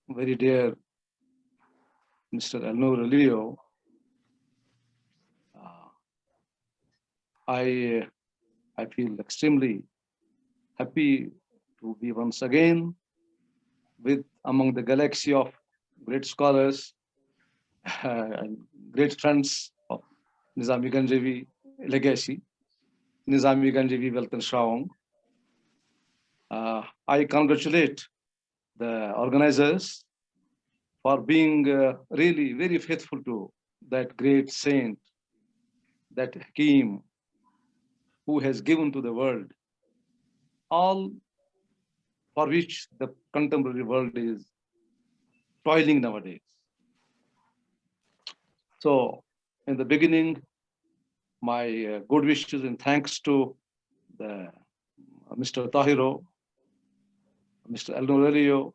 very dear Mr. Elnur Leo, uh, I, I feel extremely happy to be once again with among the galaxy of great scholars and great friends of Nizami Ganjavi legacy, Nizami Ganjavi Wealth and Shawang. I congratulate the organizers for being really very faithful to that great saint, that Hakim, who has given to the world all for which the contemporary world is toiling nowadays. So, in the beginning, my good wishes and thanks to the Mr. Tahiro, Mr. Elnorelio,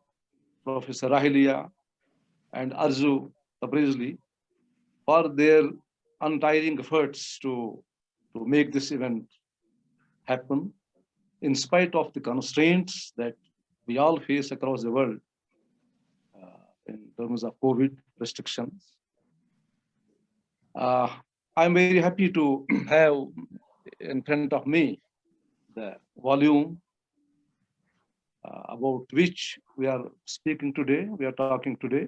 Professor Rahilia, and Arzu Tabrizi for their untiring efforts to make this event happen, in spite of the constraints that we all face across the world in terms of COVID restrictions. I'm very happy to have in front of me the volume about which we are speaking today, we are talking today.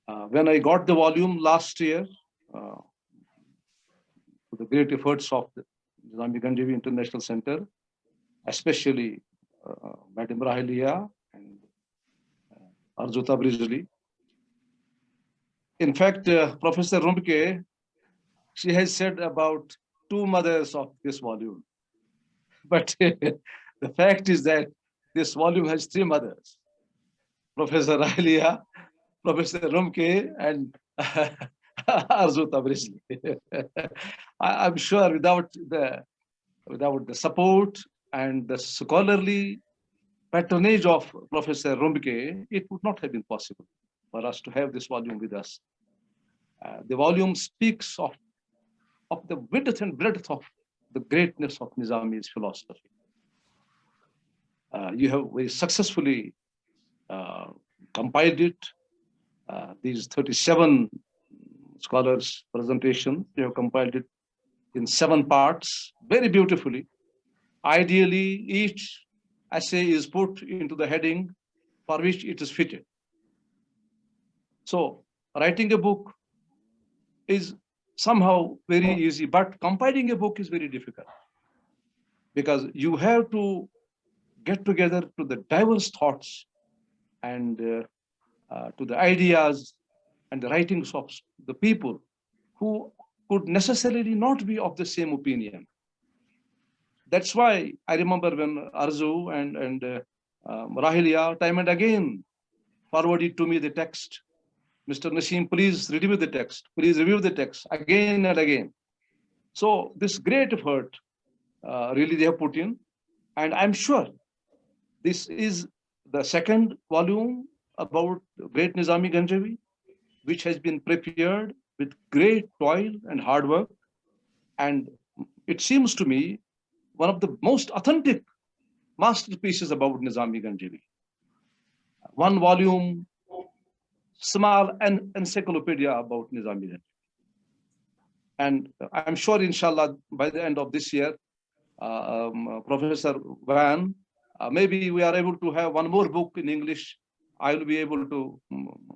When I got the volume last year, with the great efforts of the Nizami Ganjavi International Center, especially Madam Rahilia and Arzu Tabrizi. In fact, Professor Rumke, she has said about two mothers of this volume. But the fact is that this volume has three mothers: Professor Rahilia, Professor Rumke, and Arzu Tabrizi. I'm sure without the support and the scholarly patronage of Professor Rumke, it would not have been possible for us to have this volume with us. The volume speaks of the width and breadth of the greatness of Nizami's philosophy. You have very successfully compiled it. These 37 scholars' presentation, you have compiled it in 7 parts, very beautifully. Ideally, each essay is put into the heading for which it is fitted. So, writing a book is somehow very easy, but compiling a book is very difficult, because you have to get together to the diverse thoughts and to the ideas and the writings of the people who could necessarily not be of the same opinion. That's why I remember when Arzu and Rahilia time and again forwarded to me the text. Mr. Naseem, please review the text. Please review the text again and again. So this great effort really they have put in. And I'm sure this is the second volume about great Nizami Ganjavi, which has been prepared with great toil and hard work. And it seems to me one of the most authentic masterpieces about Nizami Ganjavi. One volume, small encyclopedia about Nizami Ganjavi. And I'm sure, inshallah, by the end of this year, Professor Van, maybe we are able to have one more book in English. I will be able to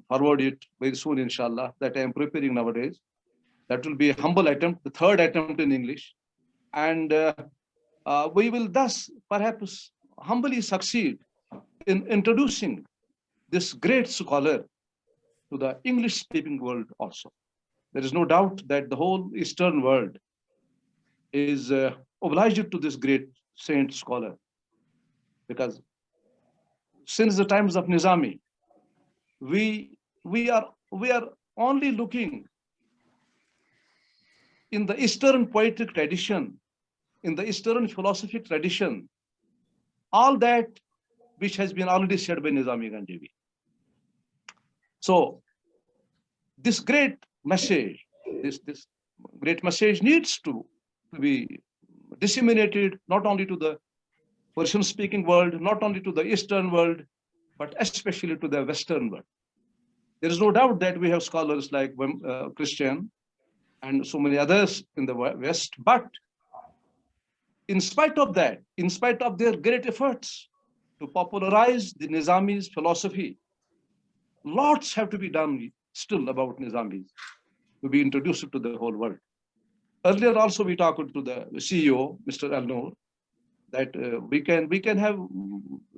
forward it very soon, inshallah, that I am preparing nowadays. That will be a humble attempt, the third attempt in English. And we will thus perhaps humbly succeed in introducing this great scholar to the English-speaking world also. There is no doubt that the whole Eastern world is obliged to this great saint scholar, because since the times of Nizami, we are only looking in the Eastern poetic tradition, in the Eastern philosophic tradition, all that which has been already said by Nizami Ganjavi. So this great message, this great message needs to be disseminated not only to the Persian-speaking world, not only to the Eastern world, but especially to the Western world. There is no doubt that we have scholars like Christian and so many others in the West, but in spite of that, in spite of their great efforts to popularize the Nizami's philosophy, lots have to be done still about Nizamis to be introduced to the whole world. Earlier also we talked to the CEO, Mr. Al-Noor, that we can have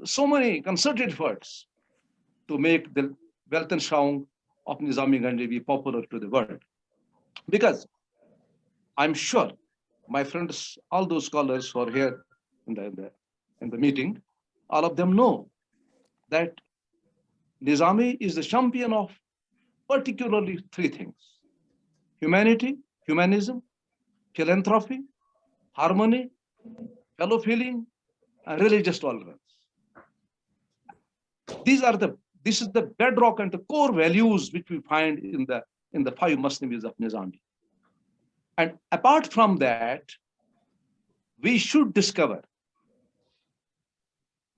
so many concerted efforts to make the Weltanschauung of Nizami Ganjavi popular to the world. Because I'm sure my friends, all those scholars who are here in the meeting, all of them know that Nizami is the champion of particularly three things: humanity, humanism, philanthropy, harmony, fellow feeling, and religious tolerance. This is the bedrock and the core values which we find in the five Muslims of Nizami. And apart from that, we should discover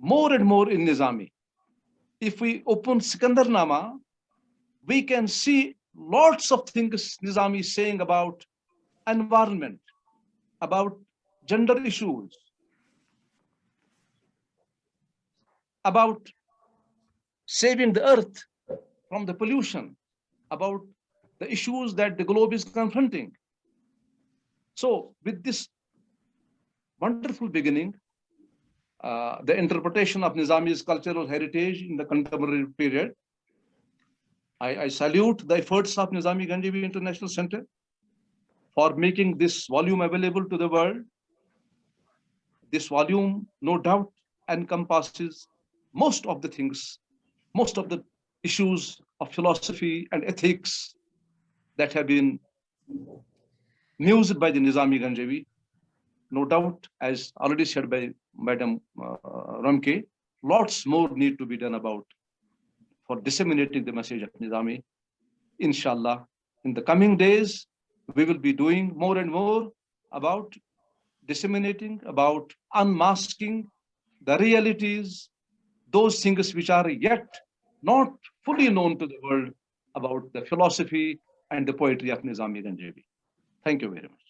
more and more in Nizami. If we open Sikandarnama, we can see lots of things Nizami is saying about environment, about gender issues, about saving the earth from the pollution, about the issues that the globe is confronting. So with this wonderful beginning, the interpretation of Nizami's cultural heritage in the contemporary period, I salute the efforts of Nizami Ganjavi International Center for making this volume available to the world. This volume, no doubt, encompasses most of the things, most of the issues of philosophy and ethics that have been mused by the Nizami Ganjavi. No doubt, as already said by Madam Ramke, lots more need to be done for disseminating the message of Nizami. Inshallah, in the coming days, we will be doing more and more about disseminating, about unmasking the realities, those things which are yet not fully known to the world about the philosophy and the poetry of Nizami Ganjavi. Thank you very much.